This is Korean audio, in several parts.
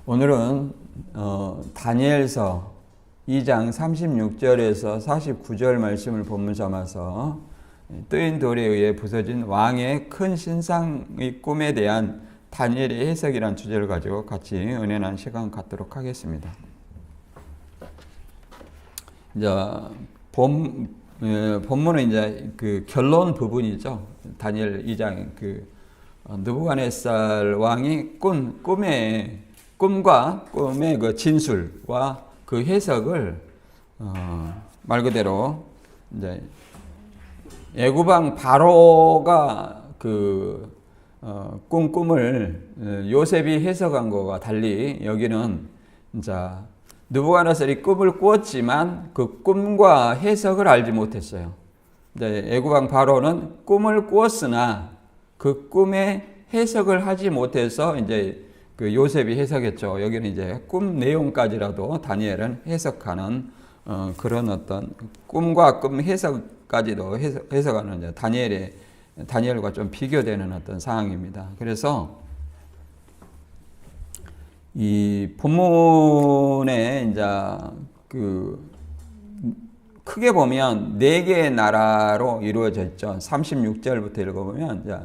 오늘은 다니엘서 2장 36절에서 49절 말씀을 본문 삼아서 뜨인 돌에 의해 부서진 왕의 큰 신상의 꿈에 대한 다니엘의 해석이라는 주제를 가지고 같이 은혜난 시간 갖도록 하겠습니다. 이제 본문은 이제 그 결론 부분이죠. 다니엘 2장 느부갓네살 왕이 꿈과 꿈의 그 진술과 그 해석을 말 그대로 이제 애굽왕 바로가 꿈을 요셉이 해석한 것과 달리 여기는 이제 느부갓네살이 꿈을 꾸었지만 그 꿈과 해석을 알지 못했어요. 애굽왕 바로는 꿈을 꾸었으나 그 꿈의 해석을 하지 못해서 이제 그 요셉이 해석했죠. 여기는 이제 꿈 내용까지라도 다니엘은 해석하는 그런 어떤 꿈과 꿈 해석까지도 해석하는 이제 다니엘과 좀 비교되는 어떤 상황입니다. 그래서 이 본문에 이제 크게 보면 4개의 나라로 이루어져 있죠. 36절부터 읽어보면 이제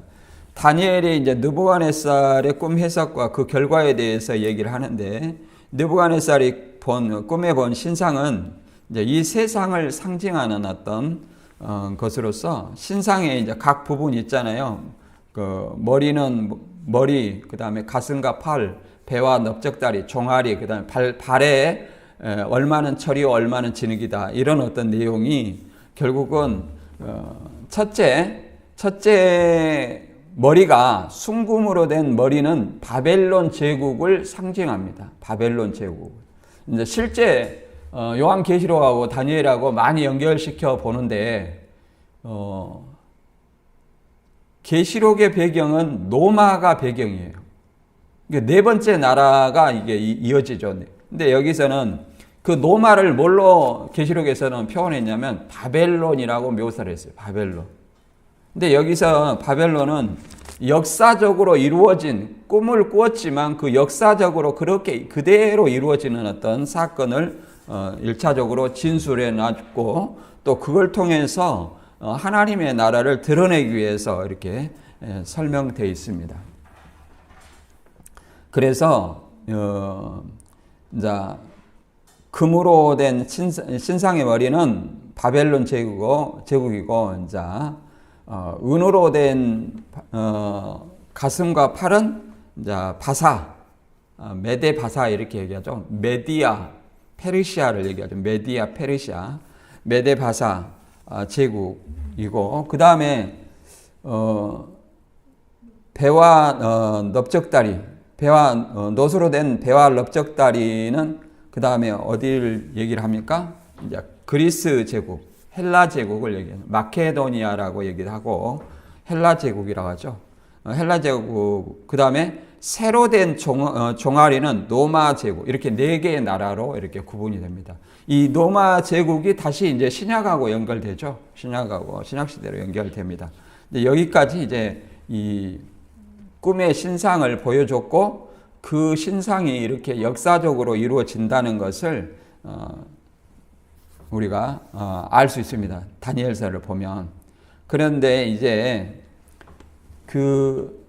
다니엘이 이제 느부갓네살의 꿈 해석과 그 결과에 대해서 얘기를 하는데, 느부갓네살이 꿈에 본 신상은 이제 이 세상을 상징하는 어떤 것으로서 신상의 이제 각 부분이 있잖아요. 그 머리, 그 다음에 가슴과 팔, 배와 넓적다리, 종아리, 그 다음에 발에 얼마는 철이요 얼마는 진흙이다. 이런 어떤 내용이 결국은 첫째 머리가 순금으로 된 머리는 바벨론 제국을 상징합니다. 바벨론 제국. 이제 실제 요한계시록하고 다니엘하고 많이 연결시켜 보는데 계시록의 배경은 로마가 배경이에요. 네 번째 나라가 이게 이어지죠. 근데 여기서는 그 로마를 뭘로 계시록에서는 표현했냐면 바벨론이라고 묘사를 했어요. 바벨론. 근데 여기서 바벨론은 역사적으로 이루어진 꿈을 꾸었지만 그 역사적으로 그렇게 그대로 이루어지는 어떤 사건을 1차적으로 진술해 놨고, 또 그걸 통해서 하나님의 나라를 드러내기 위해서 이렇게 설명되어 있습니다. 그래서 이제 금으로 된 신상의 머리는 바벨론 제국이고 이제 은으로 된 가슴과 팔은 이제 바사, 메데 바사 이렇게 얘기하죠. 메디아 페르시아를 얘기하죠. 메디아 페르시아, 메데 바사 제국이고, 그 다음에 배와 넓적다리, 노수로 된 배와 넓적다리는 그 다음에 어디를 얘기를 합니까? 이제 그리스 제국, 헬라 제국을 얘기해요. 마케도니아라고 얘기를 하고 헬라 제국이라고 하죠. 헬라 제국, 그 다음에 새로 된 종아리는 로마 제국, 이렇게 4개의 나라로 이렇게 구분이 됩니다. 이 로마 제국이 다시 이제 신약하고 연결되죠. 신약시대로 연결됩니다. 여기까지 이제 이 꿈의 신상을 보여줬고, 그 신상이 이렇게 역사적으로 이루어진다는 것을 우리가 알 수 있습니다. 다니엘서를 보면. 그런데 이제 그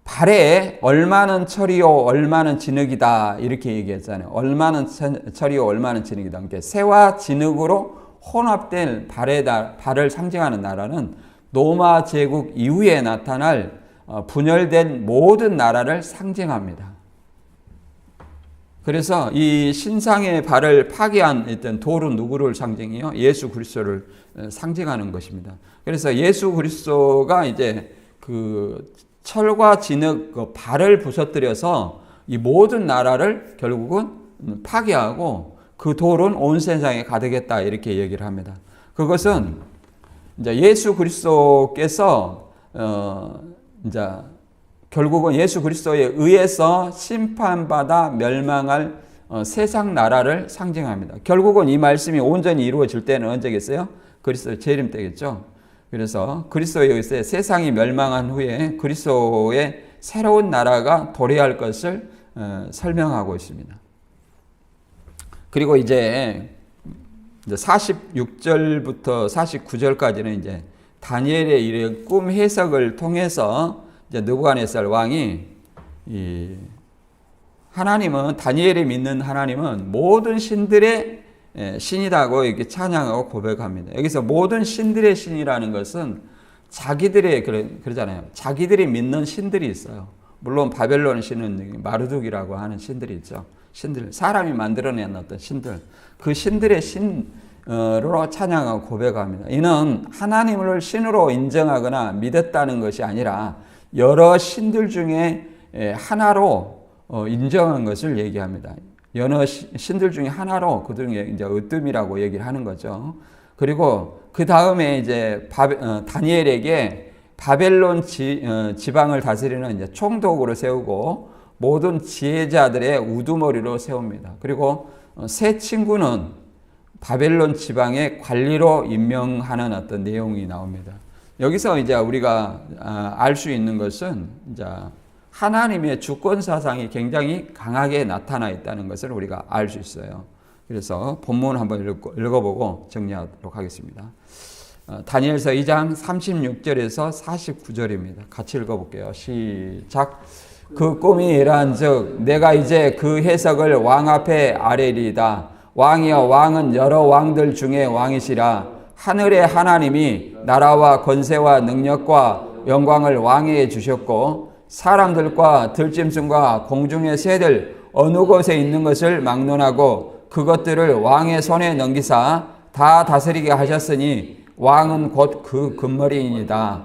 발에 얼마는 철이요 얼마는 진흙이다 이렇게 얘기했잖아요. 얼마는 철이요 얼마는 진흙이다. 그러니까 새와 진흙으로 혼합된 발을 상징하는 나라는 로마 제국 이후에 나타날 분열된 모든 나라를 상징합니다. 그래서 이 신상의 발을 파괴한 어떤 돌은 누구를 상징해요? 예수 그리스도를 상징하는 것입니다. 그래서 예수 그리스도가 이제 그 철과 진흙 그 발을 부서뜨려서 이 모든 나라를 결국은 파괴하고 그 돌은 온 세상에 가득했다 이렇게 얘기를 합니다. 그것은 이제 예수 그리스도께서 이제 결국은 예수 그리스도에 의해서 심판받아 멸망할 세상 나라를 상징합니다. 결국은 이 말씀이 온전히 이루어질 때는 언제겠어요? 그리스도 재림 때겠죠. 그래서 그리스도에 의해서 세상이 멸망한 후에 그리스도의 새로운 나라가 도래할 것을 설명하고 있습니다. 그리고 이제 46절부터 49절까지는 이제 다니엘의 이런 꿈 해석을 통해서 이제 느부갓네살 왕이 하나님은, 다니엘이 믿는 하나님은 모든 신들의 신이라고 이렇게 찬양하고 고백합니다. 여기서 모든 신들의 신이라는 것은 자기들의, 그러잖아요. 자기들이 믿는 신들이 있어요. 물론 바벨론 신은 마르둑이라고 하는 신들이 있죠. 신들, 사람이 만들어낸 어떤 신들, 그 신들의 신으로 찬양하고 고백합니다. 이는 하나님을 신으로 인정하거나 믿었다는 것이 아니라 여러 신들 중에 하나로 인정한 것을 얘기합니다. 여러 신들 중에 하나로 그 중에 이제 으뜸이라고 얘기를 하는 거죠. 그리고 그 다음에 이제 다니엘에게 바벨론 지방을 다스리는 이제 총독으로 세우고 모든 지혜자들의 우두머리로 세웁니다. 그리고 세 친구는 바벨론 지방의 관리로 임명하는 어떤 내용이 나옵니다. 여기서 이제 우리가 알 수 있는 것은 이제 하나님의 주권 사상이 굉장히 강하게 나타나 있다는 것을 우리가 알 수 있어요. 그래서 본문 한번 읽어보고 정리하도록 하겠습니다. 다니엘서 2장 36절에서 49절입니다. 같이 읽어볼게요. 시작. 그 꿈이 이러한즉 내가 이제 그 해석을 왕 앞에 아뢰리이다. 왕이여, 왕은 여러 왕들 중에 왕이시라. 하늘의 하나님이 나라와 권세와 능력과 영광을 왕에게 주셨고 사람들과 들짐승과 공중의 새들 어느 곳에 있는 것을 막론하고 그것들을 왕의 손에 넘기사 다 다스리게 하셨으니 왕은 곧 그 금머리이니이다.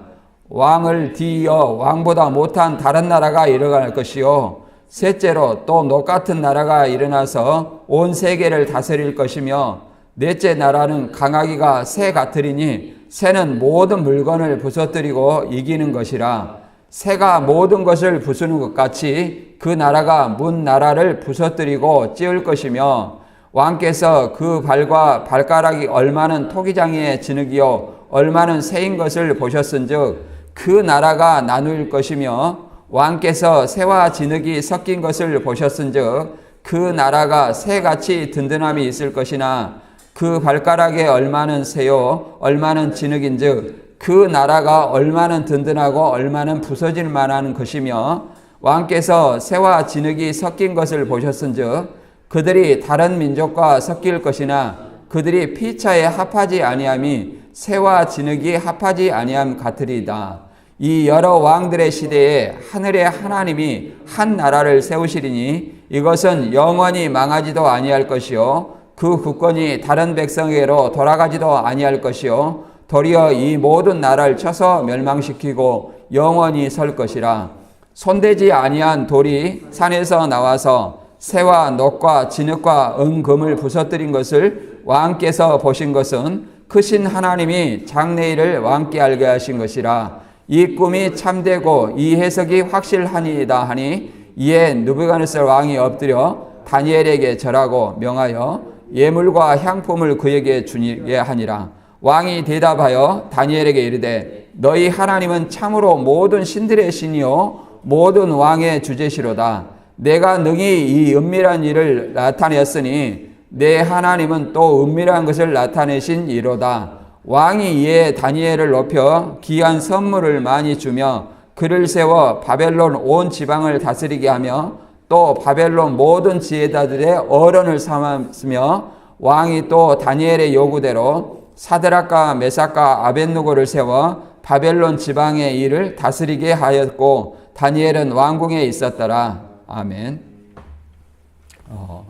왕을 뒤이어 왕보다 못한 다른 나라가 일어날 것이요 셋째로 또 똑같은 나라가 일어나서 온 세계를 다스릴 것이며 넷째 나라는 강하기가 새 같으리니 새는 모든 물건을 부서뜨리고 이기는 것이라. 새가 모든 것을 부수는 것 같이 그 나라가 문 나라를 부서뜨리고 찌을 것이며 왕께서 그 발과 발가락이 얼마는 토기장이의 진흙이요 얼마는 새인 것을 보셨은즉 그 나라가 나누일 것이며 왕께서 새와 진흙이 섞인 것을 보셨은즉 그 나라가 새같이 든든함이 있을 것이나 그 발가락에 얼마는 새요 얼마는 진흙인즉 그 나라가 얼마는 든든하고 얼마는 부서질 만한 것이며 왕께서 새와 진흙이 섞인 것을 보셨은즉 그들이 다른 민족과 섞일 것이나 그들이 피차에 합하지 아니함이 새와 진흙이 합하지 아니함 같으리이다. 이 여러 왕들의 시대에 하늘의 하나님이 한 나라를 세우시리니 이것은 영원히 망하지도 아니할 것이요 그 국권이 다른 백성에게로 돌아가지도 아니할 것이요 도리어 이 모든 나라를 쳐서 멸망시키고 영원히 설 것이라. 손대지 아니한 돌이 산에서 나와서 새와 녹과 진흙과 은금을 부서뜨린 것을 왕께서 보신 것은 크신 하나님이 장래일을 왕께 알게 하신 것이라. 이 꿈이 참되고 이 해석이 확실하니이다 하니 이에 느부갓네살 왕이 엎드려 다니엘에게 절하고 명하여 예물과 향품을 그에게 주게 하니라. 왕이 대답하여 다니엘에게 이르되 너희 하나님은 참으로 모든 신들의 신이요 모든 왕의 주제시로다. 내가 능히 이 은밀한 일을 나타내었으니 내 하나님은 또 은밀한 것을 나타내신 이로다. 왕이 이에 다니엘을 높여 귀한 선물을 많이 주며 그를 세워 바벨론 온 지방을 다스리게 하며 또 바벨론 모든 지혜자들의 어른을 삼았으며 왕이 또 다니엘의 요구대로 사드락과 메삭과 아벳느고를 세워 바벨론 지방의 일을 다스리게 하였고 다니엘은 왕궁에 있었더라. 아멘.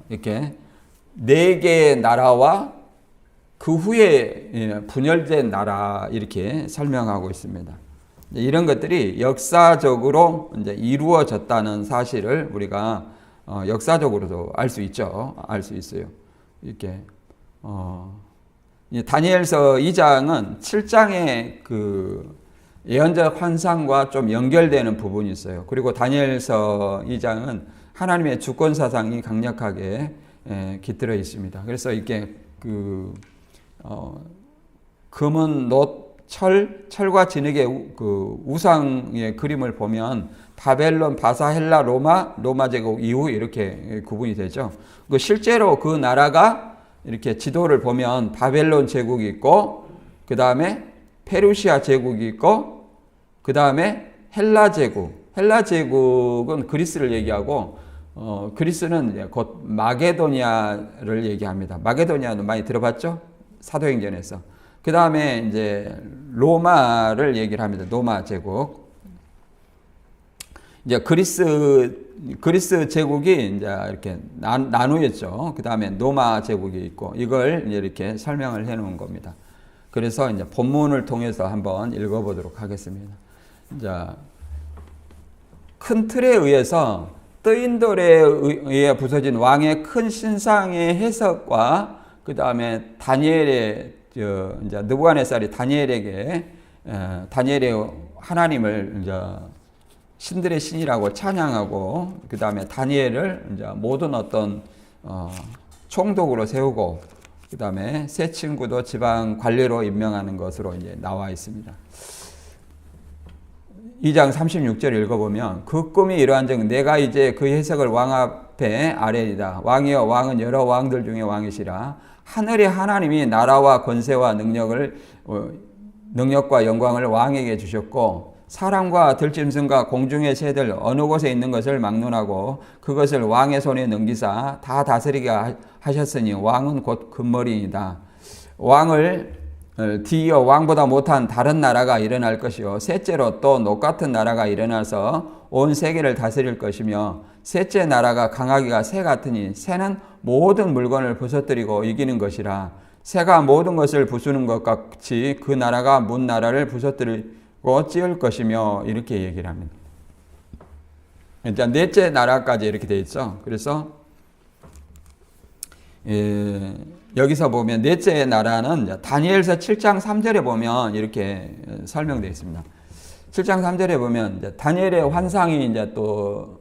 이렇게 네 개의 나라와 그 후에 분열된 나라 이렇게 설명하고 있습니다. 이런 것들이 역사적으로 이제 이루어졌다는 사실을 우리가 역사적으로도 알 수 있죠. 알 수 있어요. 이렇게 다니엘서 2장은 7장의 그 예언적 환상과 좀 연결되는 부분이 있어요. 그리고 다니엘서 2장은 하나님의 주권 사상이 강력하게 깃들어 있습니다. 그래서 이렇게 금은 놋, 철과 진흙의 그 우상의 그림을 보면 바벨론, 바사, 헬라, 로마 제국 이후 이렇게 구분이 되죠. 실제로 그 나라가 이렇게 지도를 보면 바벨론 제국이 있고, 그 다음에 페르시아 제국이 있고, 그 다음에 헬라 제국은 그리스를 얘기하고, 그리스는 곧 마게도니아를 얘기합니다. 마게도니아는 많이 들어봤죠? 사도행전에서. 그 다음에 이제 로마를 얘기를 합니다. 로마 제국. 이제 그리스 제국이 이제 이렇게 나누었죠. 그 다음에 로마 제국이 있고, 이걸 이렇게 설명을 해 놓은 겁니다. 그래서 이제 본문을 통해서 한번 읽어보도록 하겠습니다. 자, 큰 틀에 의해서 뜨인 돌에 의해 부서진 왕의 큰 신상의 해석과 그 다음에 다니엘의 이제 느부갓네살이 다니엘의 하나님을 이제 신들의 신이라고 찬양하고, 그 다음에 다니엘을 이제 모든 어떤 총독으로 세우고, 그 다음에 세 친구도 지방 관리로 임명하는 것으로 이제 나와 있습니다. 2장 36절 읽어보면, 그 꿈이 이러한즉 내가 이제 그 해석을 왕 앞에 아뢰리다. 왕이여, 왕은 여러 왕들 중에 왕이시라. 하늘의 하나님이 나라와 권세와 능력과 영광을 왕에게 주셨고, 사람과 들짐승과 공중의 새들 어느 곳에 있는 것을 막론하고 그것을 왕의 손에 넘기사 다 다스리게 하셨으니 왕은 곧 금머리이다. 왕을 뒤이어 왕보다 못한 다른 나라가 일어날 것이요, 셋째로 또 녹 같은 나라가 일어나서 온 세계를 다스릴 것이며, 셋째 나라가 강하기가 새 같으니 새는 모든 물건을 부서뜨리고 이기는 것이라. 새가 모든 것을 부수는 것 같이 그 나라가 문 나라를 부서뜨리고 찌을 것이며, 이렇게 얘기를 합니다. 일단 넷째 나라까지 이렇게 돼 있죠. 그래서 여기서 보면 넷째 나라는 다니엘서 7장 3절에 보면 이렇게 설명되어 있습니다. 7장 3절에 보면 다니엘의 환상이 이제 또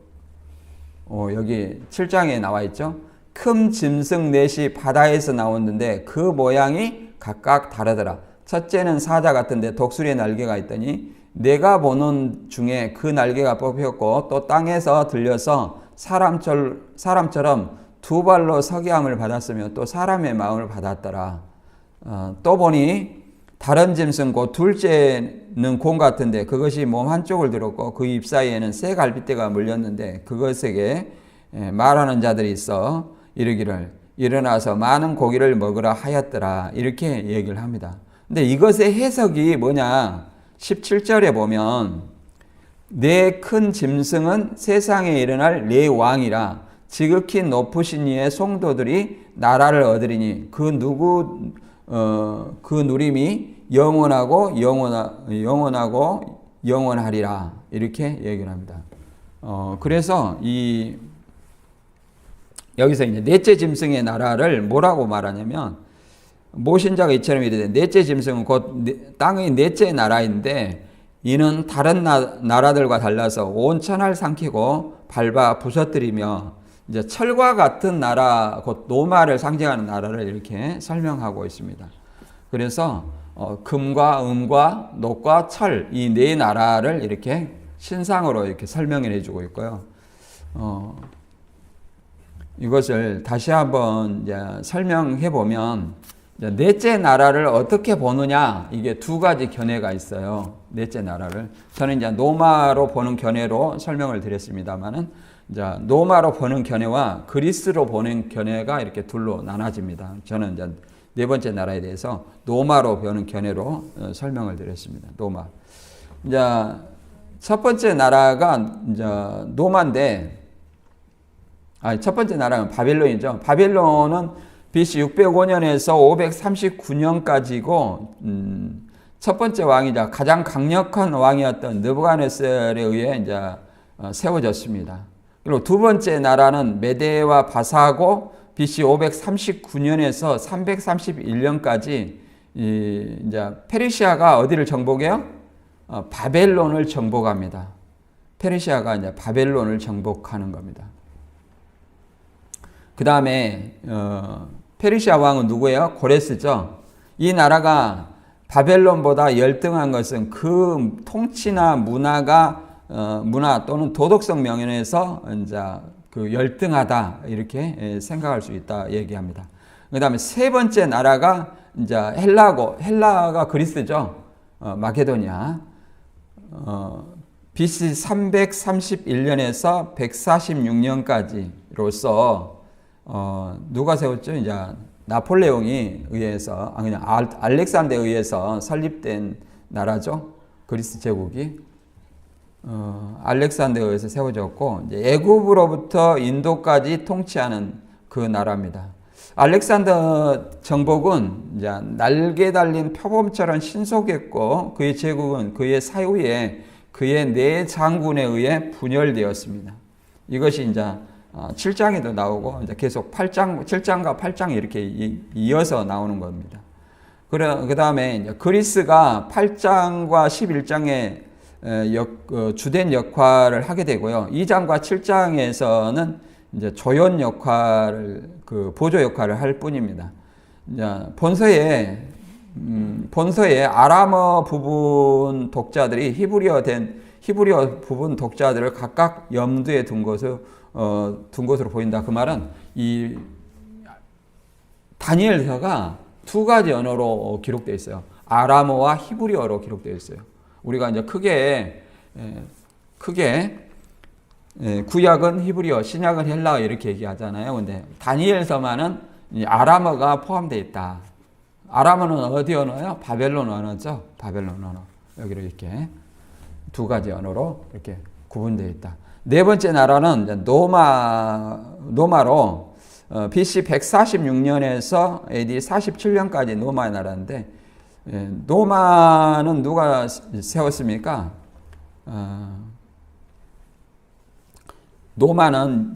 여기 7장에 나와 있죠. 큰 짐승 넷이 바다에서 나오는데 그 모양이 각각 다르더라. 첫째는 사자 같은데 독수리의 날개가 있더니 내가 보는 중에 그 날개가 뽑혔고 또 땅에서 들려서 사람처럼 두 발로 서게 함을 받았으며 또 사람의 마음을 받았더라. 또 보니 다른 짐승 곧 둘째는 곰 같은데 그것이 몸 한쪽을 들었고 그 입 사이에는 새 갈빗대가 물렸는데 그것에게 말하는 자들이 있어 이르기를 일어나서 많은 고기를 먹으라 하였더라. 이렇게 얘기를 합니다. 근데 이것의 해석이 뭐냐? 17절에 보면 네 큰 짐승은 세상에 일어날 네 왕이라 지극히 높으신 이의 성도들이 나라를 얻으리니 그 누림이 영원하고 영원하리라. 이렇게 얘기를 합니다. 그래서 여기서 이제 넷째 짐승의 나라를 뭐라고 말하냐면 모신자가 이처럼 이르되 넷째 짐승은 곧 땅의 넷째 나라인데 이는 다른 나라들과 달라서 온 천하를 삼키고 밟아 부서뜨리며 이제 철과 같은 나라, 곧 로마를 상징하는 나라를 이렇게 설명하고 있습니다. 그래서 금과 은과 녹과 철, 이 네 나라를 이렇게 신상으로 이렇게 설명해 주고 있고요. 이것을 다시 한번 이제 설명해 보면 넷째 나라를 어떻게 보느냐, 이게 두 가지 견해가 있어요. 넷째 나라를 저는 이제 로마로 보는 견해로 설명을 드렸습니다만은 이제 로마로 보는 견해와 그리스로 보는 견해가 이렇게 둘로 나눠집니다. 저는 이제 네 번째 나라에 대해서 로마로 보는 견해로 설명을 드렸습니다. 로마. 이제 첫 번째 나라가 이제 로마인데, 첫 번째 나라는 바벨론이죠. 바벨론은 BC 605년에서 539년까지고, 첫 번째 왕이자 가장 강력한 왕이었던 느부갓네살에 의해 이제 세워졌습니다. 그리고 두 번째 나라는 메데와 바사고 BC 539년에서 331년까지 이제 페르시아가 어디를 정복해요? 바벨론을 정복합니다. 페르시아가 이제 바벨론을 정복하는 겁니다. 그 다음에 페르시아 왕은 누구예요? 고레스죠. 이 나라가 바벨론보다 열등한 것은 그 통치나 문화 또는 도덕성 면에서 이제 그 열등하다 이렇게 생각할 수 있다 얘기합니다. 그다음에 세 번째 나라가 이제 헬라가 그리스죠. 마게도니아. BC 331년에서 146년까지로서 누가 세웠죠? 이제 나폴레옹이 의해서 그냥 알렉산더에 의해서 설립된 나라죠. 그리스 제국이 알렉산더에 의해서 세워졌고 이제 애굽으로부터 인도까지 통치하는 그 나라입니다. 알렉산더 정복은 이제 날개 달린 표범처럼 신속했고 그의 제국은 그의 사후에 그의 네 장군에 의해 분열되었습니다. 이것이 이제 7장에도 나오고 이제 계속 7장과 8장 이렇게 이어서 나오는 겁니다. 그 다음에 그리스가 8장과 11장에 주된 역할을 하게 되고요. 2장과 7장에서는 이제 조연 역할을 보조 역할을 할 뿐입니다. 이제 본서에 아람어 부분 독자들이 히브리어 부분 독자들을 각각 염두에 둔 것으로 보인다. 그 말은 이 다니엘서가 두 가지 언어로 기록되어 있어요. 아람어와 히브리어로 기록되어 있어요. 우리가 이제 크게 구약은 히브리어, 신약은 헬라어 이렇게 얘기하잖아요. 근데 다니엘서만은 아람어가 포함되어 있다. 아람어는 어디 언어요? 바벨론 언어죠. 바벨론 언어. 여기로 이렇게 두 가지 언어로 이렇게 구분되어 있다. 네 번째 나라는 이제 노마로 BC 146년에서 AD 47년까지 노마의 나라인데 노마는 누가 세웠습니까? 노마는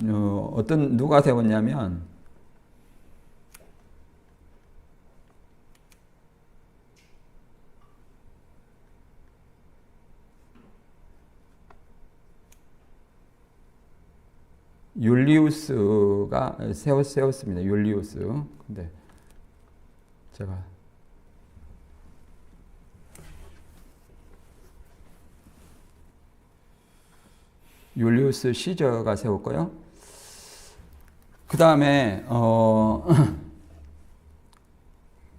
누가 세웠냐면 율리우스가 세웠습니다. 율리우스. 근데 제가 율리우스 시저가 세웠고요. 그 다음에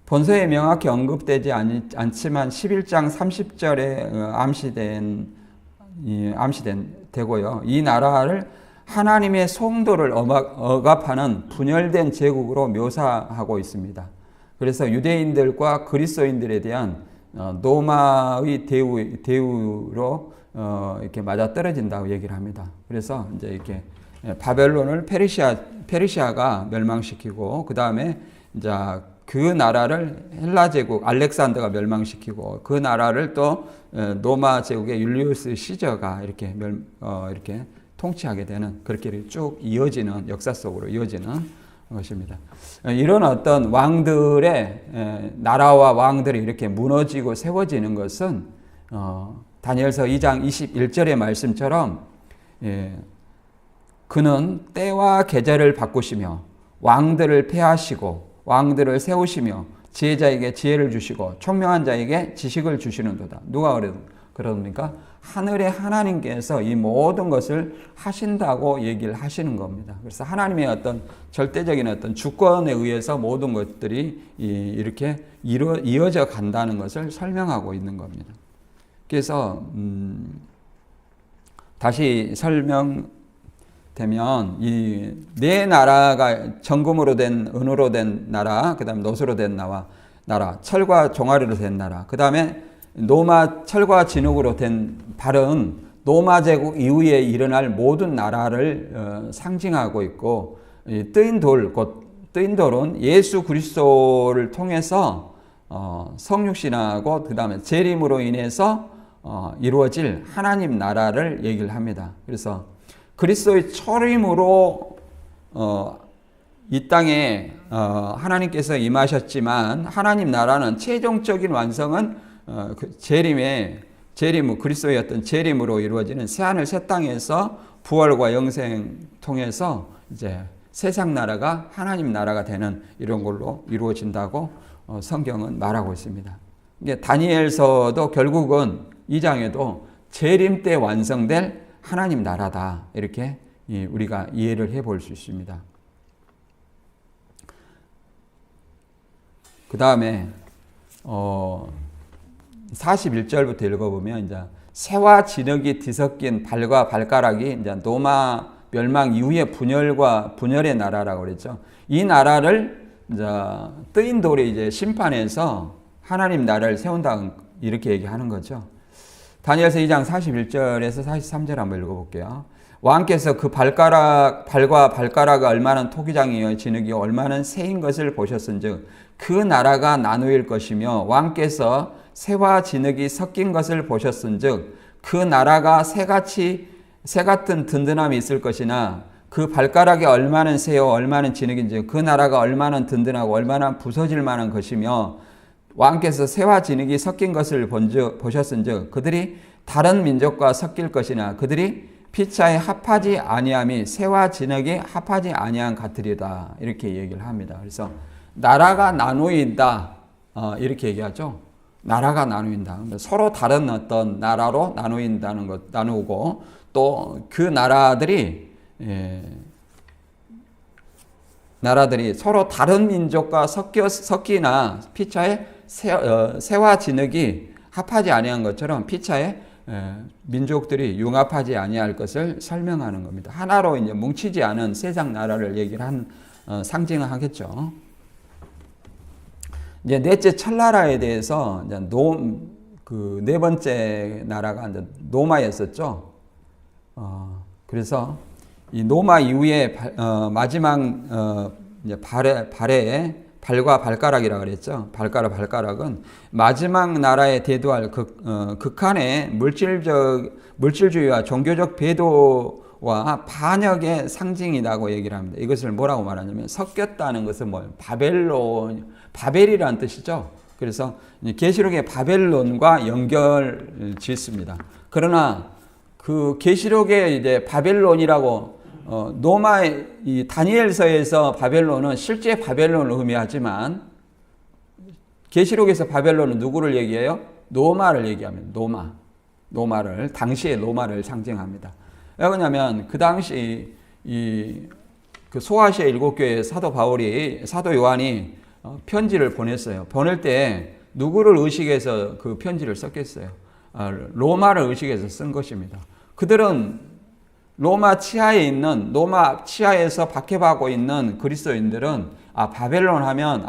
본서에 명확히 언급되지 않지만 11장 30절에 되고요. 이 나라를 하나님의 성도를 억압하는 분열된 제국으로 묘사하고 있습니다. 그래서 유대인들과 그리스도인들에 대한 노마의 대우로 이렇게 맞아떨어진다고 얘기를 합니다. 그래서 이제 이렇게 바벨론을 페르시아가 멸망시키고 그 다음에 이제 그 나라를 헬라 제국 알렉산더가 멸망시키고 그 나라를 또 노마 제국의 율리우스 시저가 이렇게 통치하게 되는 그렇게 쭉 이어지는 역사 속으로 이어지는 것입니다. 이런 어떤 왕들의 나라와 왕들이 이렇게 무너지고 세워지는 것은 다니엘서 2장 21절의 말씀처럼 그는 때와 계절을 바꾸시며 왕들을 폐하시고 왕들을 세우시며 지혜자에게 지혜를 주시고 총명한 자에게 지식을 주시는도다. 누가 그럽니까? 하늘의 하나님께서 이 모든 것을 하신다고 얘기를 하시는 겁니다. 그래서 하나님의 어떤 절대적인 어떤 주권에 의해서 모든 것들이 이렇게 이어져 간다는 것을 설명하고 있는 겁니다. 그래서 다시 설명되면 이 네 나라가 정금으로 된 은으로 된 나라, 그다음에 노수로 된 나라, 철과 종아리로 된 나라, 그다음에 철과 진흙으로 된 발은 노마 제국 이후에 일어날 모든 나라를 상징하고 있고 뜨인 돌은 예수 그리스도를 통해서 성육신하고 그다음에 재림으로 인해서 이루어질 하나님 나라를 얘기를 합니다. 그래서 그리스도의 철임으로 이 땅에 하나님께서 임하셨지만 하나님 나라는 최종적인 완성은 그리스도의 어떤 재림으로 이루어지는 새하늘 새 땅에서 부활과 영생 통해서 이제 세상 나라가 하나님 나라가 되는 이런 걸로 이루어진다고 성경은 말하고 있습니다. 이게 다니엘서도 결국은 2장에도 재림 때 완성될 하나님 나라다. 이렇게 우리가 이해를 해볼 수 있습니다. 그 다음에 41절부터 읽어보면 이제 새와 진흙이 뒤섞인 발과 발가락이 이제 노마 멸망 이후의 분열의 나라라고 그랬죠. 이 나라를 이제 뜨인 돌이 이제 심판해서 하나님 나라를 세운다 이렇게 얘기하는 거죠. 다니엘서 2장 41절에서 43절 한번 읽어볼게요. 왕께서 그 발과 발가락이 얼마나 토기장이요 진흙이 얼마나 새인 것을 보셨은즉 그 나라가 나누일 것이며 왕께서 새와 진흙이 섞인 것을 보셨은즉 그 나라가 새 같은 든든함이 있을 것이나 그 발가락이 얼마나 새요 얼마나 진흙인지 그 나라가 얼마나 든든하고 얼마나 부서질 만한 것이며 왕께서 새와 진흙이 섞인 것을 보셨은즉 그들이 다른 민족과 섞일 것이나 그들이 피차에 합하지 아니함이 새와 진흙이 합하지 아니함 같으리다 이렇게 얘기를 합니다. 그래서 나라가 나누인다 이렇게 얘기하죠. 나라가 나누인다. 서로 다른 어떤 나라로 나누인다는 것 나누고 또 그 나라들이 서로 다른 민족과 섞이나 피차에 새와 진흙이 합하지 아니한 것처럼 피차에 민족들이 융합하지 아니할 것을 설명하는 겁니다. 하나로 이제 뭉치지 않은 세상 나라를 얘기를 상징을 하겠죠. 이제 넷째 철나라에 대해서 이제 네 번째 나라가 이제 노마였었죠. 그래서 이 노마 이후에 마지막 이제 발과 발가락이라고 그랬죠. 발가락은 마지막 나라에 대두할 극한의 물질주의와 종교적 배도와 반역의 상징이라고 얘기를 합니다. 이것을 뭐라고 말하냐면 섞였다는 것은 뭐예요? 바벨이라는 뜻이죠. 그래서 계시록의 바벨론과 연결 짓습니다. 그러나 그 계시록의 이제 바벨론이라고 이 다니엘서에서 바벨론은 실제 바벨론을 의미하지만 계시록에서 바벨론은 누구를 얘기해요? 노마를 얘기합니다. 노마를 당시의 노마를 상징합니다. 왜 그러냐면 그 당시 그 소아시아 7교회 사도 요한이 편지를 보냈어요. 보낼 때 누구를 의식해서 그 편지를 썼겠어요? 로마를 의식해서 쓴 것입니다. 그들은 로마 치하에서 박해받고 있는 그리스도인들은 바벨론 하면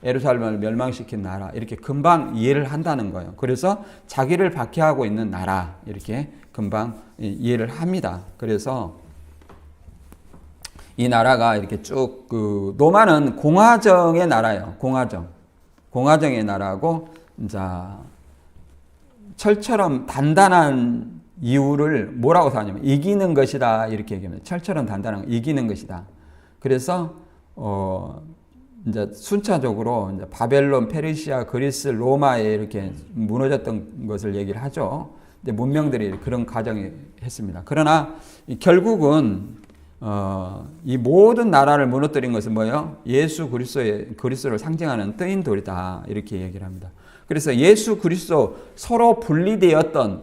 예루살렘을 멸망시킨 나라 이렇게 금방 이해를 한다는 거예요. 그래서 자기를 박해하고 있는 나라 이렇게 금방 이해를 합니다. 그래서 이 나라가 이렇게 쭉 노마는 공화정의 나라예요. 공화정의 나라고 이제 철처럼 단단한 이유를 뭐라고 하냐면 이기는 것이다 이렇게 얘기합니다. 철처럼 단단한 이기는 것이다. 그래서 이제 순차적으로 이제 바벨론, 페르시아, 그리스, 로마에 이렇게 무너졌던 것을 얘기를 하죠. 근데 문명들이 그런 과정이 했습니다. 그러나 결국은 이 모든 나라를 무너뜨린 것은 뭐예요? 예수 그리스도를 상징하는 뜨인 돌이다 이렇게 얘기를 합니다. 그래서 예수 그리스도 서로 분리되었던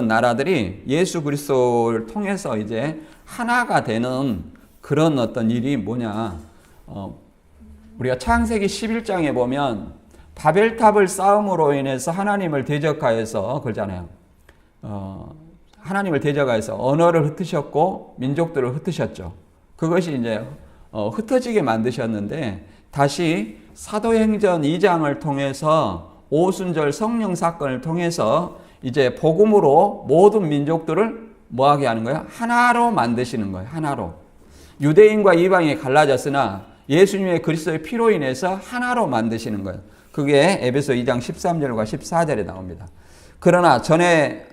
나라들이 예수 그리스도를 통해서 이제 하나가 되는 그런 어떤 일이 뭐냐? 우리가 창세기 11장에 보면 바벨탑을 쌓음으로 인해서 하나님을 대적하여서 그러잖아요. 하나님을 대적하여서 언어를 흩으셨고 민족들을 흩으셨죠. 그것이 이제 흩어지게 만드셨는데 다시 사도행전 2장을 통해서 오순절 성령 사건을 통해서 이제 복음으로 모든 민족들을 뭐하게 하는 거예요? 하나로 만드시는 거예요. 하나로. 유대인과 이방인이 갈라졌으나 예수님의 그리스도의 피로 인해서 하나로 만드시는 거예요. 그게 에베소 2장 13절과 14절에 나옵니다. 그러나 전에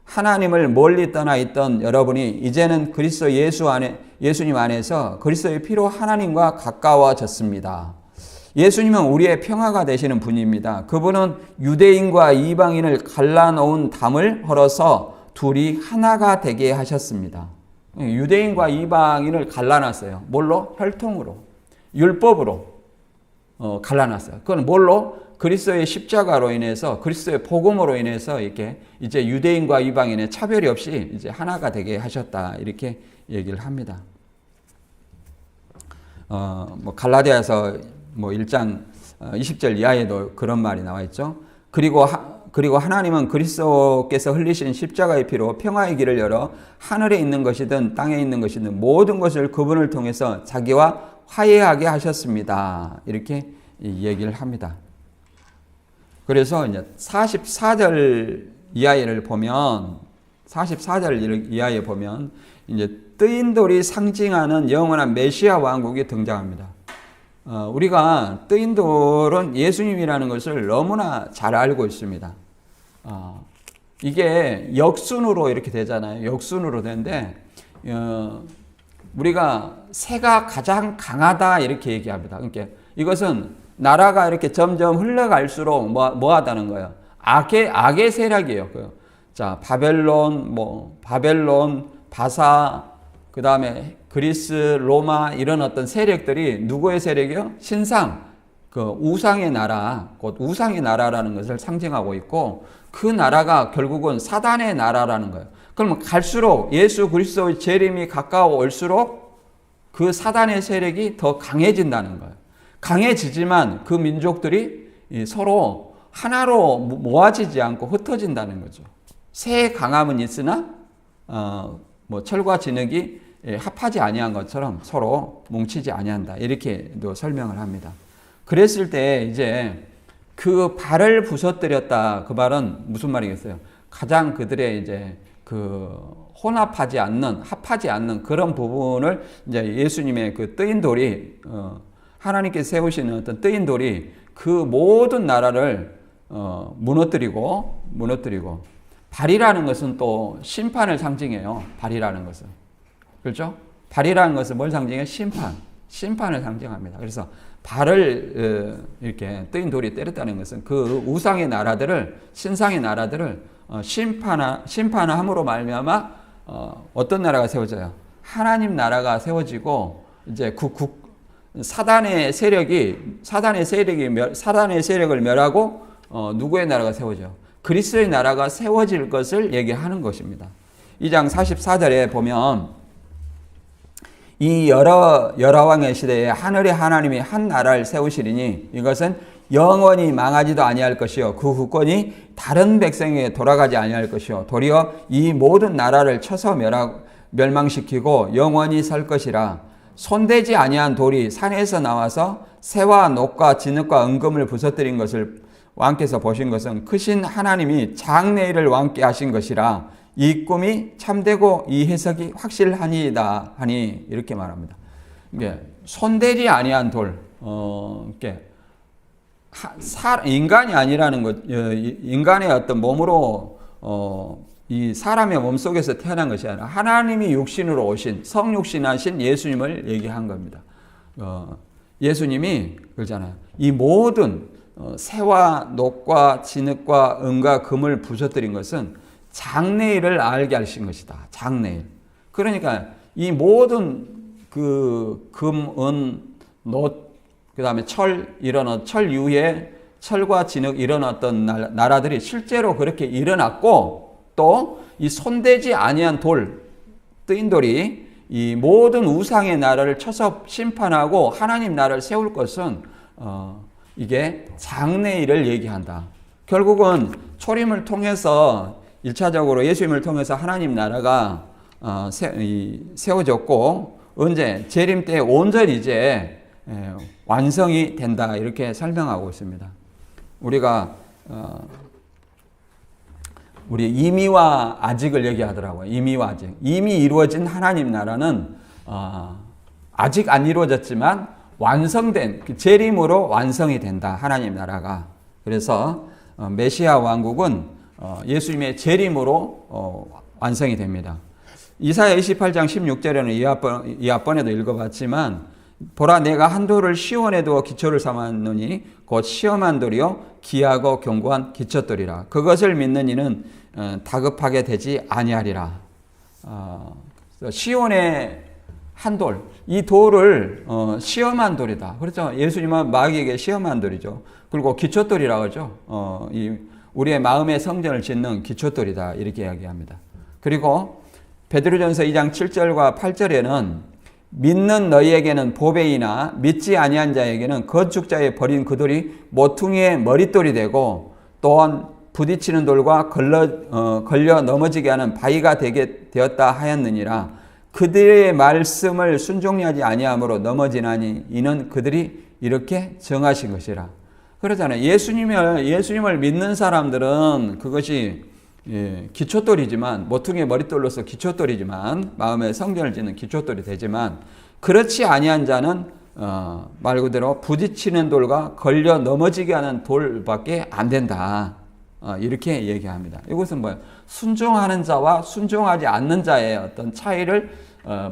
하나님을 멀리 떠나 있던 여러분이 이제는 그리스도 예수님 안에서 그리스도의 피로 하나님과 가까워졌습니다. 예수님은 우리의 평화가 되시는 분입니다. 그분은 유대인과 이방인을 갈라놓은 담을 헐어서 둘이 하나가 되게 하셨습니다. 유대인과 이방인을 갈라놨어요. 뭘로? 혈통으로, 율법으로 갈라놨어요. 그건 뭘로? 그리스도의 십자가로 인해서 그리스도의 복음으로 인해서 이렇게 이제 유대인과 이방인의 차별이 없이 이제 하나가 되게 하셨다 이렇게 얘기를 합니다. 뭐 갈라디아서 뭐 1장 20절 이하에도 그런 말이 나와 있죠. 그리고 하나님은 그리스도께서 흘리신 십자가의 피로 평화의 길을 열어 하늘에 있는 것이든 땅에 있는 것이든 모든 것을 그분을 통해서 자기와 화해하게 하셨습니다. 이렇게 얘기를 합니다. 그래서 이제 44절 이하를 보면 44절 이하에 보면 이제 뜨인 돌이 상징하는 영원한 메시아 왕국이 등장합니다. 우리가 뜨인 돌은 예수님이라는 것을 너무나 잘 알고 있습니다. 이게 역순으로 이렇게 되잖아요. 역순으로 되는데 우리가 새가 가장 강하다 이렇게 얘기합니다. 그러니까 이것은 나라가 이렇게 점점 흘러갈수록 뭐 하다는 거예요. 악의 세력이에요. 자, 바벨론, 바사, 그 다음에 그리스, 로마 이런 어떤 세력들이 누구의 세력이요? 신상, 그 우상의 나라, 곧 우상의 나라라는 것을 상징하고 있고 그 나라가 결국은 사단의 나라라는 거예요. 그러면 갈수록 예수 그리스도의 재림이 가까워 올수록 그 사단의 세력이 더 강해진다는 거예요. 강해지지만 그 민족들이 서로 하나로 모아지지 않고 흩어진다는 거죠. 새의 강함은 있으나 철과 진흙이 합하지 아니한 것처럼 서로 뭉치지 아니한다. 이렇게도 설명을 합니다. 그랬을 때 이제 그 발을 부서뜨렸다. 그 말은 무슨 말이겠어요? 가장 그들의 이제 그 혼합하지 않는, 합하지 않는 그런 부분을 이제 예수님의 그 뜨인 돌이 하나님께서 세우시는 어떤 뜨인 돌이 그 모든 나라를 무너뜨리고 발이라는 것은 또 심판을 상징해요. 발이라는 것은. 그렇죠? 발이라는 것은 뭘 상징해요? 심판을 상징합니다. 그래서 발을 이렇게 뜨인 돌이 때렸다는 것은 그 우상의 나라들을, 신상의 나라들을 심판함으로 말미암아 어떤 나라가 세워져요? 하나님 나라가 세워지고 이제 사단의 세력을 멸하고 누구의 나라가 세워져? 그리스도의 나라가 세워질 것을 얘기하는 것입니다. 2장 44절에 보면 이 여러 왕의 시대에 하늘의 하나님이 한 나라를 세우시리니 이것은 영원히 망하지도 아니할 것이요 그 후권이 다른 백성에게 돌아가지 아니할 것이요 도리어 이 모든 나라를 쳐서 멸망시키고 영원히 설 것이라. 손대지 아니한 돌이 산에서 나와서 새와 녹과 진흙과 은금을 부서뜨린 것을 왕께서 보신 것은 크신 하나님이 장래일을 왕께 하신 것이라. 이 꿈이 참되고 이 해석이 확실하니이다 하니 이렇게 말합니다. 이게 손대지 아니한 돌, 인간이 아니라는 것, 인간의 어떤 몸으로 이 사람의 몸 속에서 태어난 것이 아니라 하나님이 육신으로 오신 성육신하신 예수님을 얘기한 겁니다. 예수님이 그러잖아요. 이 모든 새와 녹과 진흙과 은과 금을 부서뜨린 것은 장래일을 알게 하신 것이다. 장래일. 그러니까 이 모든 그 금, 은, 노, 그 다음에 철 이런 철 이후에 철과 진흙 이런 어떤 나라들이 실제로 그렇게 일어났고 또 이 손대지 아니한 돌, 뜨인 돌이 이 모든 우상의 나라를 쳐서 심판하고 하나님 나라를 세울 것은 이게 장래일을 얘기한다. 결국은 초림을 통해서 1차적으로 예수님을 통해서 하나님 나라가 세워졌고 언제 재림 때 온전히 이제 완성이 된다 이렇게 설명하고 있습니다. 우리가 우리 이미와 아직을 얘기하더라고요. 이미와 아직. 이미 이루어진 하나님 나라는 아직 안 이루어졌지만 완성된 재림으로 완성이 된다. 하나님 나라가. 그래서 메시아 왕국은 예수님의 재림으로 완성이 됩니다. 이사야 28장 16절에는 이 앞번에도 읽어봤지만 보라 내가 한 돌을 시온에 두어 기초를 삼았노니 곧 시험한 돌이요 기하고 견고한 기초돌이라. 그것을 믿는 이는 다급하게 되지 아니하리라. 시온에 한 돌. 이 돌을 시험한 돌이다. 그렇죠. 예수님은 마귀에게 시험한 돌이죠. 그리고 기초돌이라고 하죠. 우리의 마음의 성전을 짓는 기초돌이다. 이렇게 이야기합니다. 그리고 베드로전서 2장 7절과 8절에는 믿는 너희에게는 보배이나 믿지 아니한 자에게는 건축자의 버린 그 돌이 모퉁이의 머릿돌이 되고 또한 부딪히는 돌과 걸려 넘어지게 하는 바위가 되게 되었다 하였느니라. 그들의 말씀을 순종하지 아니함으로 넘어지나니 이는 그들이 이렇게 정하신 것이라. 그러잖아요. 예수님을 믿는 사람들은 그것이 기초돌이지만, 모퉁이의 머릿돌로서 기초돌이지만, 마음의 성전을 짓는 기초돌이 되지만, 그렇지 아니한 자는 말 그대로 부딪히는 돌과 걸려 넘어지게 하는 돌밖에 안 된다. 이렇게 얘기합니다. 이것은 뭐예요? 순종하는 자와 순종하지 않는 자의 어떤 차이를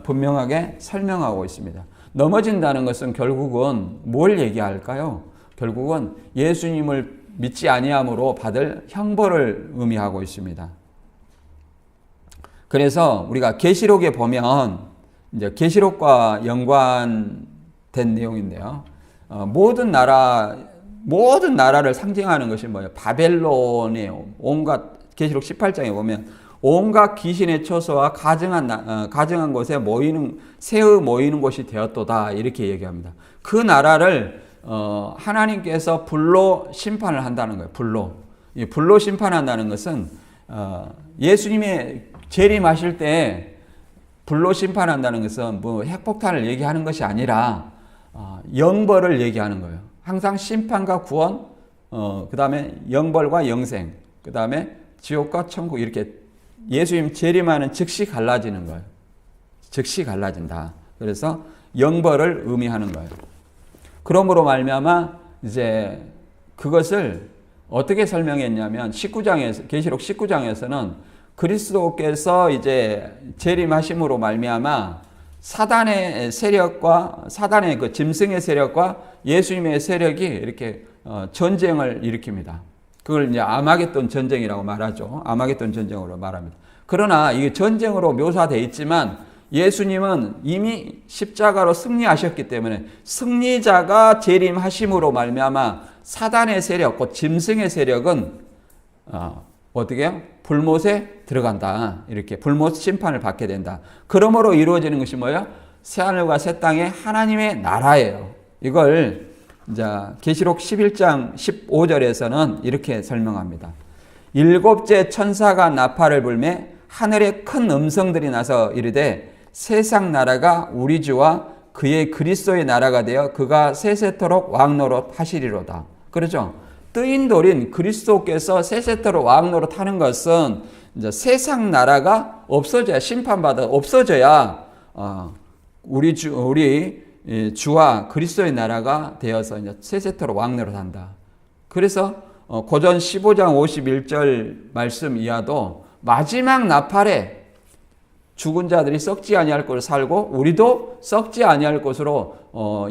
분명하게 설명하고 있습니다. 넘어진다는 것은 결국은 뭘 얘기할까요? 결국은 예수님을 믿지 아니함으로 받을 형벌을 의미하고 있습니다. 그래서 우리가 계시록에 보면 이제 계시록과 연관된 내용인데요. 모든 나라를 상징하는 것이 뭐예요? 바벨론의 온갖, 계시록 18장에 보면 온갖 귀신의 처소와 가증한 곳에 새의 모이는 곳이 되었도다. 이렇게 얘기합니다. 그 나라를 하나님께서 불로 심판을 한다는 거예요. 이 불로 심판한다는 것은 예수님의 재림하실 때 불로 심판한다는 것은 뭐 핵폭탄을 얘기하는 것이 아니라 영벌을 얘기하는 거예요. 항상 심판과 구원, 그 다음에 영벌과 영생, 그 다음에 지옥과 천국, 이렇게 예수님 재림하는 즉시 갈라지는 거예요. 즉시 갈라진다. 그래서 영벌을 의미하는 거예요. 그러므로 말미암아 이제 그것을 어떻게 설명했냐면 계시록 19장에서는 그리스도께서 이제 재림하심으로 말미암아 사단의 세력과 사단의 그 짐승의 세력과 예수님의 세력이 이렇게 전쟁을 일으킵니다. 그걸 이제 아마겟돈 전쟁이라고 말하죠. 아마겟돈 전쟁으로 말합니다. 그러나 이게 전쟁으로 묘사되어 있지만 예수님은 이미 십자가로 승리하셨기 때문에 승리자가 재림하심으로 말미암아 사단의 세력, 곧 짐승의 세력은 어떻게 해요? 불못에 들어간다. 이렇게 불못 심판을 받게 된다. 그러므로 이루어지는 것이 뭐예요? 새하늘과 새 땅의 하나님의 나라예요. 이걸 이제 계시록 11장 15절에서는 이렇게 설명합니다. 일곱째 천사가 나팔을 불매 하늘에 큰 음성들이 나서 이르되 세상 나라가 우리 주와 그의 그리스도의 나라가 되어 그가 세세토록 왕노릇 하시리로다. 그렇죠? 뜨인 돌인 그리스도께서 세세토록 왕노릇 하는 것은 이제 세상 나라가 없어져야, 심판받아 없어져야 우리 주와 그리스도의 나라가 되어서 이제 세세토록 왕노릇 한다. 그래서 고전 15장 51절 말씀 이하도 마지막 나팔에 죽은 자들이 썩지 아니할 것으로 살고 우리도 썩지 아니할 것으로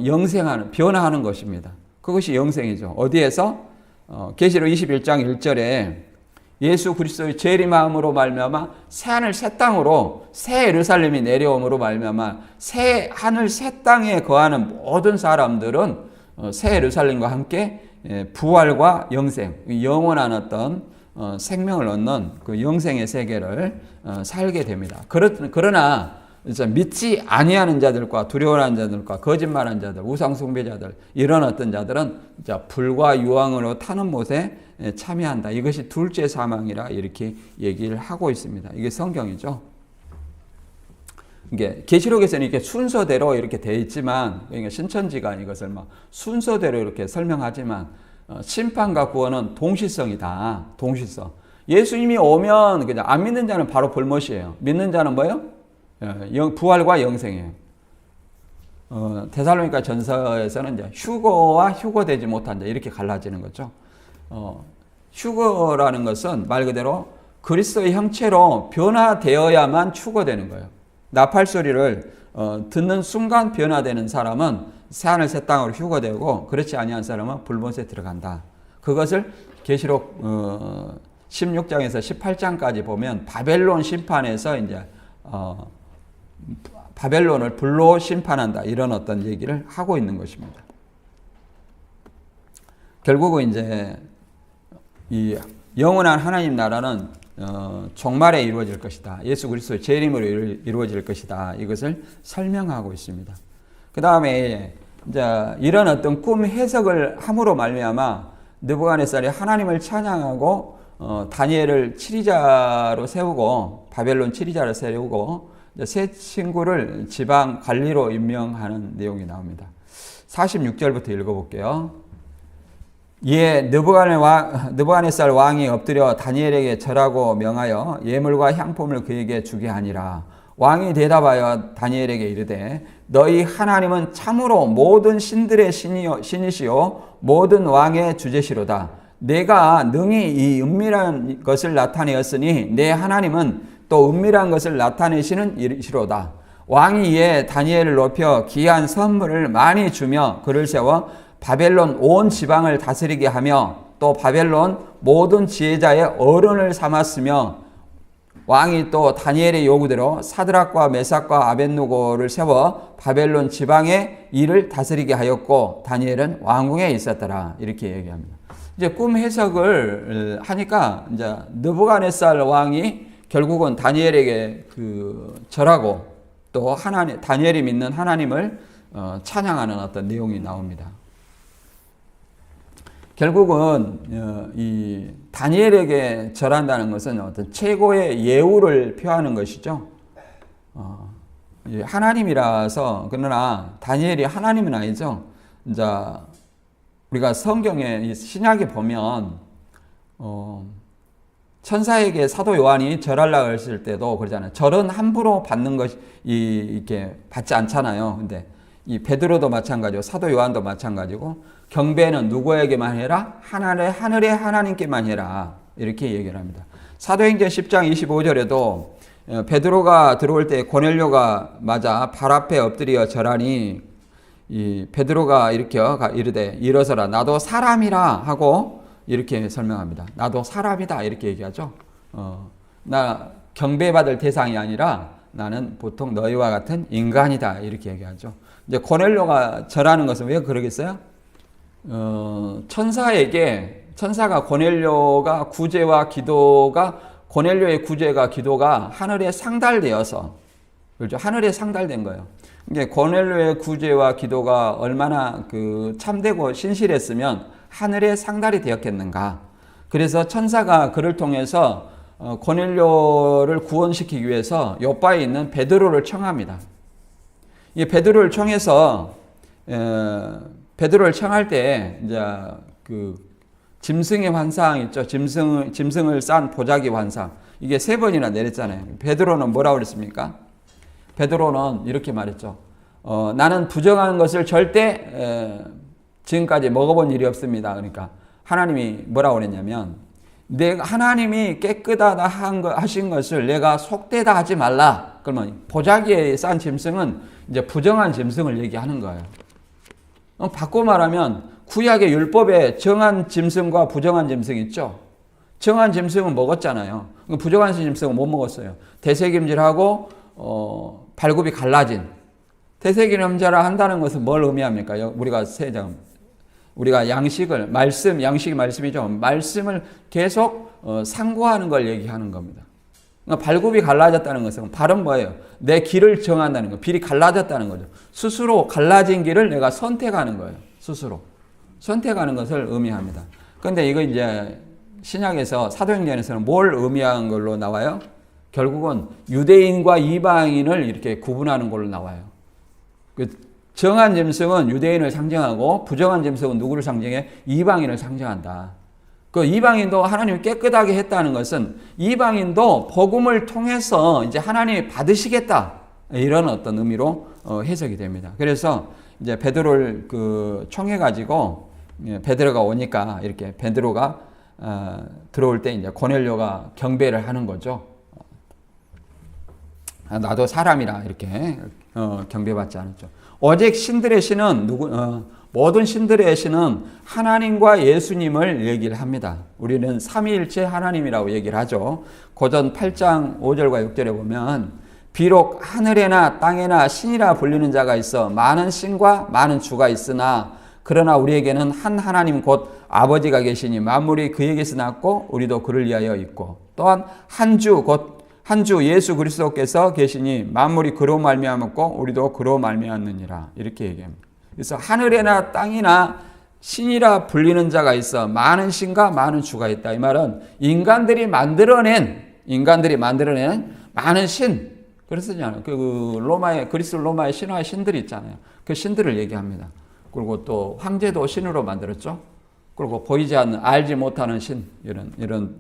영생하는, 변화하는 것입니다. 그것이 영생이죠. 어디에서? 계시록 21장 1절에 예수 그리스도의 재림함으로 말미암아 새 하늘 새 땅으로 새 예루살렘이 내려옴으로 말미암아 새 하늘 새 땅에 거하는 모든 사람들은 새 예루살렘과 함께 부활과 영생, 영원한 어떤 생명을 얻는 그 영생의 세계를 살게 됩니다. 그러나 믿지 아니하는 자들과 두려워하는 자들과 거짓말하는 자들, 우상 숭배자들, 이런 어떤 자들은 불과 유황으로 타는 못에 참여한다. 이것이 둘째 사망이라 이렇게 얘기를 하고 있습니다. 이게 성경이죠. 이게 계시록에서는 이렇게 순서대로 이렇게 되어 있지만, 그러니까 신천지가 이것을 막 순서대로 이렇게 설명하지만 심판과 구원은 동시성이다. 동시성. 예수님이 오면 그냥 안 믿는 자는 바로 불못이에요. 믿는 자는 뭐예요? 부활과 영생이에요. 데살로니가 전서에서는 이제 휴거와 휴거되지 못한 자 이렇게 갈라지는 거죠. 휴거라는 것은 말 그대로 그리스도의 형체로 변화되어야만 휴거되는 거예요. 나팔 소리를 듣는 순간 변화되는 사람은 새하늘 새 땅으로 휴거되고 그렇지 아니한 사람은 불못에 들어간다. 그것을 계시록 16장에서 18장까지 보면 바벨론 심판에서 이제 바벨론을 불로 심판한다. 이런 어떤 얘기를 하고 있는 것입니다. 결국은 이제 이 영원한 하나님 나라는 종말에 이루어질 것이다. 예수 그리스도의 재림으로 이루어질 것이다. 이것을 설명하고 있습니다. 그 다음에 이제 이런 어떤 꿈 해석을 함으로 말미암아 느부갓네살이 하나님을 찬양하고 다니엘을 치리자로 세우고 바벨론 치리자로 세우고 세 친구를 지방 관리로 임명하는 내용이 나옵니다. 46절부터 읽어볼게요. 이에 느부갓네살 왕이 엎드려 다니엘에게 절하고 명하여 예물과 향품을 그에게 주게 하니라. 왕이 대답하여 다니엘에게 이르되 너희 하나님은 참으로 모든 신들의 신이시요 모든 왕의 주제시로다. 내가 능히 이 은밀한 것을 나타내었으니 내 하나님은 또 은밀한 것을 나타내시는 이시로다. 왕이 이에 다니엘을 높여 귀한 선물을 많이 주며 그를 세워 바벨론 온 지방을 다스리게 하며 또 바벨론 모든 지혜자의 어른을 삼았으며 왕이 또 다니엘의 요구대로 사드락과 메삭과 아벳느고를 세워 바벨론 지방의 일을 다스리게 하였고 다니엘은 왕궁에 있었더라. 이렇게 얘기합니다. 이제 꿈 해석을 하니까 이제 느부갓네살 왕이 결국은 다니엘에게 절하고 또 다니엘이 믿는 하나님을 찬양하는 어떤 내용이 나옵니다. 결국은 이 다니엘에게 절한다는 것은 어떤 최고의 예우를 표하는 것이죠. 하나님이라서 그러나 다니엘이 하나님은 아니죠. 이제 우리가 성경에 신약에 보면 천사에게 사도 요한이 절하려고 했을 때도 그러잖아요. 절은 함부로 받는 것이 이렇게 받지 않잖아요. 근데 이 베드로도 마찬가지고 사도 요한도 마찬가지고 경배는 누구에게만 해라? 하늘의 하나님께만 해라. 이렇게 얘기를 합니다. 사도행전 10장 25절에도 베드로가 들어올 때 고넬료가 맞아 발 앞에 엎드려 절하니 이 베드로가 이르되 일어서라 나도 사람이라 하고 이렇게 설명합니다. 나도 사람이다 이렇게 얘기하죠. 나 경배받을 대상이 아니라 나는 보통 너희와 같은 인간이다 이렇게 얘기하죠. 이제 고넬료가 절하는 것은 왜 그러겠어요? 천사가 고넬료가 고넬료의 구제와 기도가 하늘에 상달되어서 그렇죠? 하늘에 상달된 거예요. 이게 고넬료의 구제와 기도가 얼마나 참되고 신실했으면 하늘에 상달이 되었겠는가. 그래서 천사가 그를 통해서 고넬료를 구원시키기 위해서 요바에 있는 베드로를 청합니다. 이 베드로를 청해서 베드로를 청할 때 이제 짐승의 환상 있죠. 짐승을 싼 보자기 환상. 이게 3번이나 내렸잖아요. 베드로는 뭐라고 그랬습니까? 베드로는 이렇게 말했죠. 나는 부정한 것을 절대 지금까지 먹어본 일이 없습니다. 그러니까 하나님이 뭐라고 그랬냐면 하나님이 깨끗하다 하신 것을 내가 속되다 하지 말라. 그러면 보자기에 싼 짐승은 이제 부정한 짐승을 얘기하는 거예요. 바꿔 말하면 구약의 율법에 정한 짐승과 부정한 짐승 있죠. 정한 짐승은 먹었잖아요. 부정한 짐승은 못 먹었어요. 되새김질하고 발굽이 갈라진. 되새김질을 한다는 것은 뭘 의미합니까? 우리가 양식이 말씀이죠. 말씀을 계속 상고하는 걸 얘기하는 겁니다. 그러니까 발굽이 갈라졌다는 것은 발은 뭐예요? 내 길을 정한다는 거. 길이 갈라졌다는 거죠. 스스로 갈라진 길을 내가 선택하는 거예요. 스스로. 선택하는 것을 의미합니다. 그런데 이거 이제 신약에서 사도행전에서는 뭘 의미하는 걸로 나와요? 결국은 유대인과 이방인을 이렇게 구분하는 걸로 나와요. 정한 짐승은 유대인을 상징하고 부정한 짐승은 누구를 상징해? 이방인을 상징한다. 그 이방인도 하나님이 깨끗하게 했다는 것은 이방인도 복음을 통해서 이제 하나님이 받으시겠다. 이런 어떤 의미로 해석이 됩니다. 그래서 이제 베드로를 청해가지고 베드로가 오니까 이렇게 베드로가 들어올 때 이제 고넬료가 경배를 하는 거죠. 나도 사람이라 이렇게 경배받지 않았죠. 오직 신들의 신은 모든 신들의 신은 하나님과 예수님을 얘기를 합니다. 우리는 삼위일체 하나님이라고 얘기를 하죠. 고전 8장 5절과 6절에 보면 비록 하늘에나 땅에나 신이라 불리는 자가 있어 많은 신과 많은 주가 있으나 그러나 우리에게는 한 하나님 곧 아버지가 계시니 만물이 그에게서 났고 우리도 그를 위하여 있고 또한 한 주 곧 한 주 예수 그리스도께서 계시니 만물이 그로 말미암았고 우리도 그로 말미암느니라 이렇게 얘기합니다. 그래서 하늘에나 땅이나 신이라 불리는 자가 있어 많은 신과 많은 주가 있다. 이 말은 인간들이 만들어낸 많은 신, 그랬었잖아요. 그리스 로마의 신화의 신들이 있잖아요. 그 신들을 얘기합니다. 그리고 또 황제도 신으로 만들었죠. 그리고 보이지 않는, 알지 못하는 신, 이런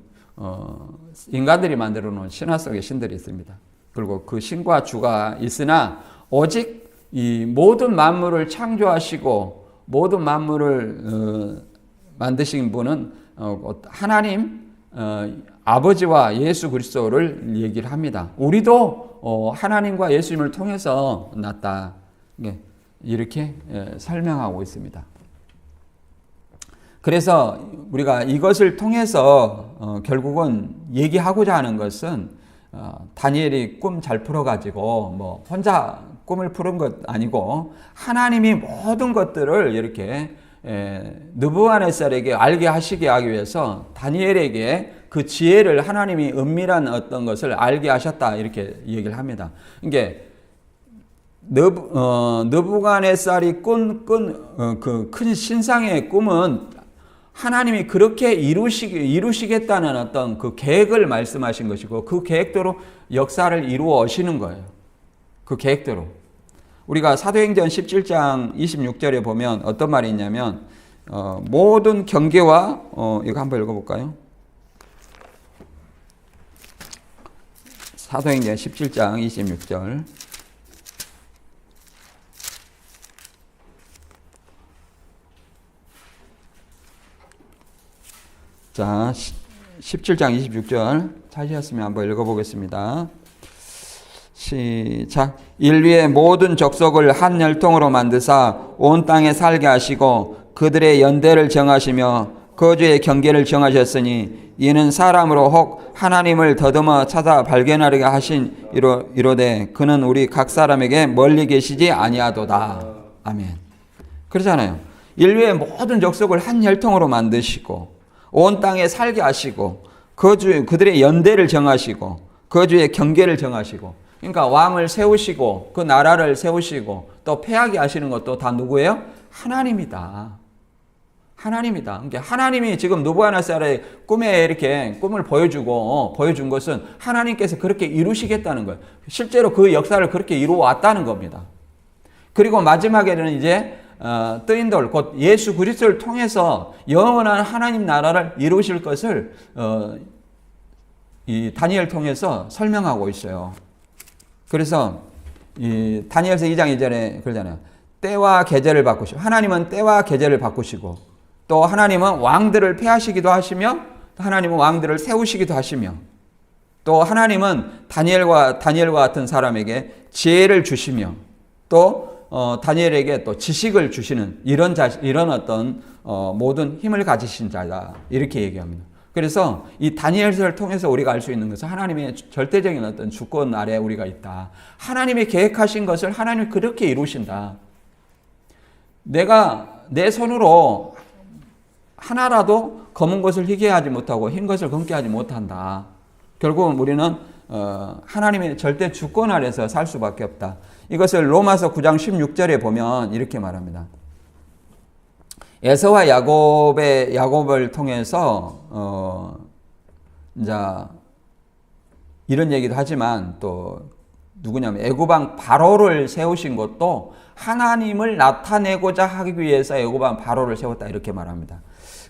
인간들이 만들어 놓은 신화 속의 신들이 있습니다. 그리고 그 신과 주가 있으나 오직 이 모든 만물을 창조하시고 모든 만물을 만드신 분은 하나님 아버지와 예수 그리스도를 얘기를 합니다. 우리도 하나님과 예수님을 통해서 났다. 이렇게 설명하고 있습니다. 그래서 우리가 이것을 통해서 결국은 얘기하고자 하는 것은 다니엘이 꿈 잘 풀어가지고 뭐 혼자 꿈을 푸는 것 아니고 하나님이 모든 것들을 이렇게 느부갓네살에게 알게 하시게 하기 위해서 다니엘에게 그 지혜를 하나님이 은밀한 어떤 것을 알게 하셨다 이렇게 얘기를 합니다. 이게 느부갓네살이 꾼 그 큰 신상의 꿈은 하나님이 그렇게 이루시겠다는 어떤 그 계획을 말씀하신 것이고 그 계획대로 역사를 이루어 오시는 거예요. 그 계획대로. 우리가 사도행전 17장 26절에 보면 어떤 말이 있냐면 모든 경계와 이거 한번 읽어볼까요? 사도행전 17장 26절. 자, 17장 26절 찾으셨으면 한번 읽어보겠습니다. 시작. 인류의 모든 족속을 한 혈통으로 만드사 온 땅에 살게 하시고 그들의 연대를 정하시며 거주의 경계를 정하셨으니 이는 사람으로 혹 하나님을 더듬어 찾아 발견하려게 하신 이로되 그는 우리 각 사람에게 멀리 계시지 아니하도다. 아멘. 그러잖아요. 인류의 모든 족속을 한 혈통으로 만드시고 온 땅에 살게 하시고 그들의 연대를 정하시고 거주의 경계를 정하시고 그러니까 왕을 세우시고 그 나라를 세우시고 또 패하게 하시는 것도 다 누구예요? 하나님이다. 하나님이다. 그러니까 하나님이 지금 느부갓네살의 꿈에 이렇게 꿈을 보여준 것은 하나님께서 그렇게 이루시겠다는 거예요. 실제로 그 역사를 그렇게 이루어 왔다는 겁니다. 그리고 마지막에는 이제 뜨인 돌, 곧 예수 그리스도를 통해서 영원한 하나님 나라를 이루실 것을 이 다니엘 통해서 설명하고 있어요. 그래서 이 다니엘서 2장 2절에 그러잖아요. 때와 계절을 바꾸시고 하나님은 때와 계절을 바꾸시고 또 하나님은 왕들을 폐하시기도 하시며 하나님은 왕들을 세우시기도 하시며 또 하나님은 다니엘과 같은 사람에게 지혜를 주시며 또 다니엘에게 또 지식을 주시는 이런 어떤 모든 힘을 가지신 자다 이렇게 얘기합니다. 그래서 이 다니엘서를 통해서 우리가 알 수 있는 것은 하나님의 절대적인 어떤 주권 아래 우리가 있다. 하나님이 계획하신 것을 하나님이 그렇게 이루신다. 내가 내 손으로 하나라도 검은 것을 희게 하지 못하고 흰 것을 검게 하지 못한다. 결국은 우리는 하나님의 절대 주권 아래서 살 수밖에 없다. 이것을 로마서 9장 16절에 보면 이렇게 말합니다. 에서와 야곱을 통해서 이제 이런 얘기도 하지만 또 누구냐면 애굽왕 바로를 세우신 것도 하나님을 나타내고자 하기 위해서 애굽왕 바로를 세웠다 이렇게 말합니다.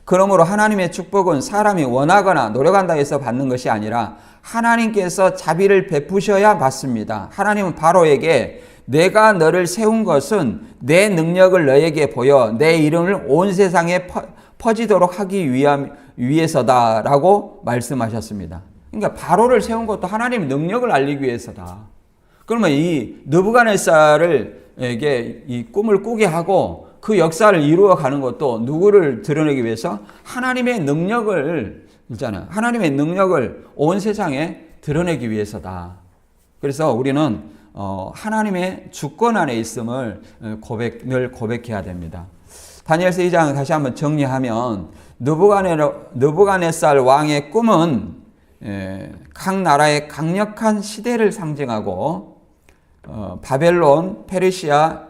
그러므로 하나님의 축복은 사람이 원하거나 노력한다 해서 받는 것이 아니라 하나님께서 자비를 베푸셔야 받습니다. 하나님은 바로에게 내가 너를 세운 것은 내 능력을 너에게 보여 내 이름을 온 세상에 퍼지도록 하기 위해서다라고 말씀하셨습니다. 그러니까 바로를 세운 것도 하나님의 능력을 알리기 위해서다. 그러면 이 느부갓네살에게 이 꿈을 꾸게 하고 그 역사를 이루어가는 것도 누구를 드러내기 위해서 하나님의 능력을 있잖아요. 하나님의 능력을 온 세상에 드러내기 위해서다. 그래서 우리는 하나님의 주권 안에 있음을 늘 고백해야 됩니다. 다니엘서 2장 다시 한번 정리하면 느부갓네살 왕의 꿈은 각 나라의 강력한 시대를 상징하고 바벨론, 페르시아,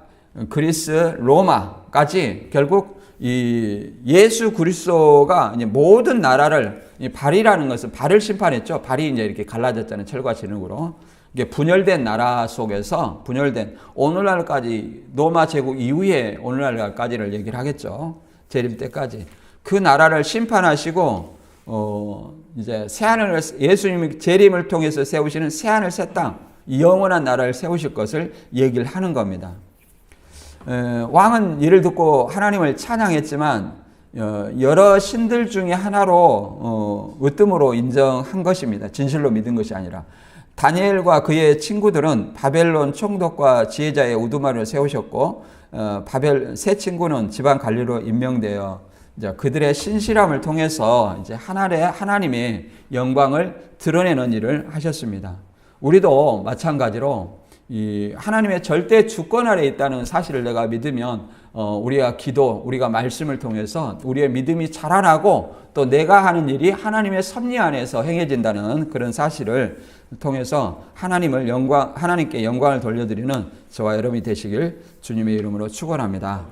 그리스, 로마까지 결국 이 예수 그리스도가 이제 모든 나라를 발이라는 것은 발을 심판했죠. 발이 이제 이렇게 갈라졌잖아요. 철과 진흙으로. 이게 분열된 나라 속에서 분열된 오늘날까지 로마 제국 이후에 오늘날까지를 얘기를 하겠죠. 재림 때까지 그 나라를 심판하시고 이제 새하늘을 예수님이 재림을 통해서 세우시는 새하늘 새 땅 영원한 나라를 세우실 것을 얘기를 하는 겁니다. 왕은 이를 듣고 하나님을 찬양했지만 여러 신들 중에 하나로 으뜸으로 인정한 것입니다. 진실로 믿은 것이 아니라. 다니엘과 그의 친구들은 바벨론 총독과 지혜자의 우두머리를 세우셨고 세 친구는 지방 관리로 임명되어 이제 그들의 신실함을 통해서 이제 하나님의 영광을 드러내는 일을 하셨습니다. 우리도 마찬가지로 이 하나님의 절대 주권 아래 있다는 사실을 내가 믿으면 우리가 기도, 우리가 말씀을 통해서 우리의 믿음이 자라나고 또 내가 하는 일이 하나님의 섭리 안에서 행해진다는 그런 사실을 통해서 하나님께 영광을 돌려드리는 저와 여러분이 되시길 주님의 이름으로 축원합니다.